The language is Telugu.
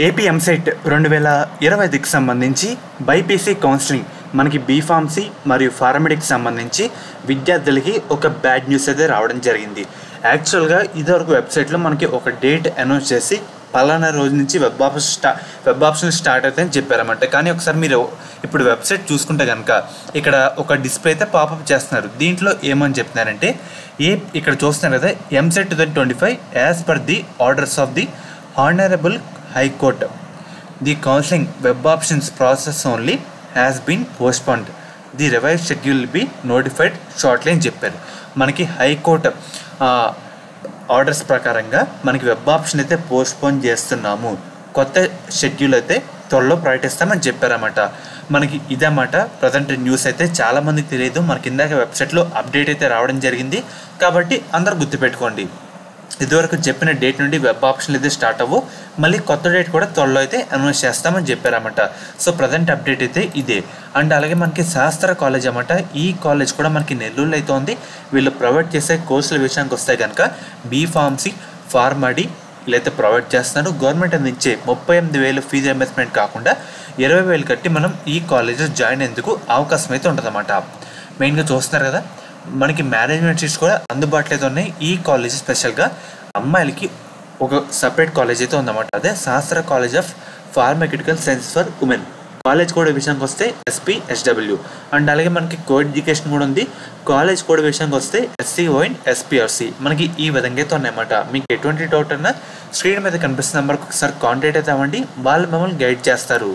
ఏపీ ఎంసెట్ 2025కి సంబంధించి బైపీసీ కౌన్సిలింగ్ మనకి బీఫార్మసీ మరియు ఫార్మడికి సంబంధించి విద్యార్థులకి ఒక బ్యాడ్ న్యూస్ అయితే రావడం జరిగింది. యాక్చువల్గా ఇదివరకు వెబ్సైట్లో మనకి ఒక డేట్ అనౌన్స్ చేసి పలానా రోజు నుంచి వెబ్ ఆప్షన్ స్టార్ట్ అవుతాయని చెప్పారన్నమాట. కానీ ఒకసారి మీరు ఇప్పుడు వెబ్సైట్ చూసుకుంటే కనుక ఇక్కడ ఒక డిస్ప్లే అయితే పాపప్ చేస్తున్నారు. దీంట్లో ఏమని చెప్తున్నారంటే ఇక్కడ చూస్తున్నారు కదా, EAMCET 2025 as per the orders of the honourable high court the counselling web options process only has been postponed. The revise schedule will be notified shortly అని చెప్పారు. మనకి హైకోర్టు ఆర్డర్స్ ప్రకారంగా మనకి వెబ్ ఆప్షన్ అయితే పోస్ట్పోన్ చేస్తున్నాము, కొత్త షెడ్యూల్ అయితే త్వరలో ప్రకటిస్తామని చెప్పారన్నమాట. మనకి ఇదన్నమాట ప్రజెంట్ న్యూస్. అయితే చాలామందికి తెలియదు, మనకి ఇందాక వెబ్సైట్లో అప్డేట్ అయితే రావడం జరిగింది కాబట్టి అందరూ గుర్తుపెట్టుకోండి. ఇదివరకు చెప్పిన డేట్ నుండి వెబ్ ఆప్షన్లు అయితే స్టార్ట్ అవ్వు, మళ్ళీ కొత్త డేట్ కూడా త్వరలో అయితే అనౌన్స్ చేస్తామని చెప్పారన్నమాట. సో ప్రజెంట్ అప్డేట్ అయితే ఇదే. అండ్ అలాగే మనకి శాస్త్ర కాలేజ్ అన్నమాట, ఈ కాలేజ్ కూడా మనకి నెల్లూరులో అయితే ఉంది. వీళ్ళు ప్రొవైడ్ చేసే కోర్సుల విషయానికి వస్తే కనుక బీఫార్మసీ, ఫార్మడీ వీళ్ళైతే ప్రొవైడ్ చేస్తున్నారు. గవర్నమెంట్ అందించే 38,000 ఫీజు రియంబర్స్మెంట్ కాకుండా 20,000 కట్టి మనం ఈ కాలేజెస్ జాయిన్ అయ్యేందుకు అవకాశం అయితే ఉంటుందన్నమాట. మెయిన్గా చూస్తున్నారు కదా, మనకి మేనేజ్మెంట్ సీట్స్ కూడా అందుబాటులో అయితే ఉన్నాయి. ఈ కాలేజ్ స్పెషల్గా అమ్మాయిలకి ఒక సపరేట్ కాలేజ్ అయితే ఉందన్నమాట. అదే శాస్త్ర college of pharmaceutical science for women. College code విషయానికి వస్తే SPSW. అండ్ అలాగే మనకి కో ఎడ్యుకేషన్ కూడా ఉంది. కాలేజ్ కోడ్ విషయానికి వస్తే SCOIN SPRC. మనకి ఈ విధంగా అయితే ఉన్నాయన్నమాట. మీకు ఎటువంటి డౌట్ అన్నా స్క్రీన్ మీద కనిపిస్తున్న నెంబర్కి ఒకసారి కాంటాక్ట్ అయితే అవ్వండి, వాళ్ళు మిమ్మల్ని గైడ్ చేస్తారు.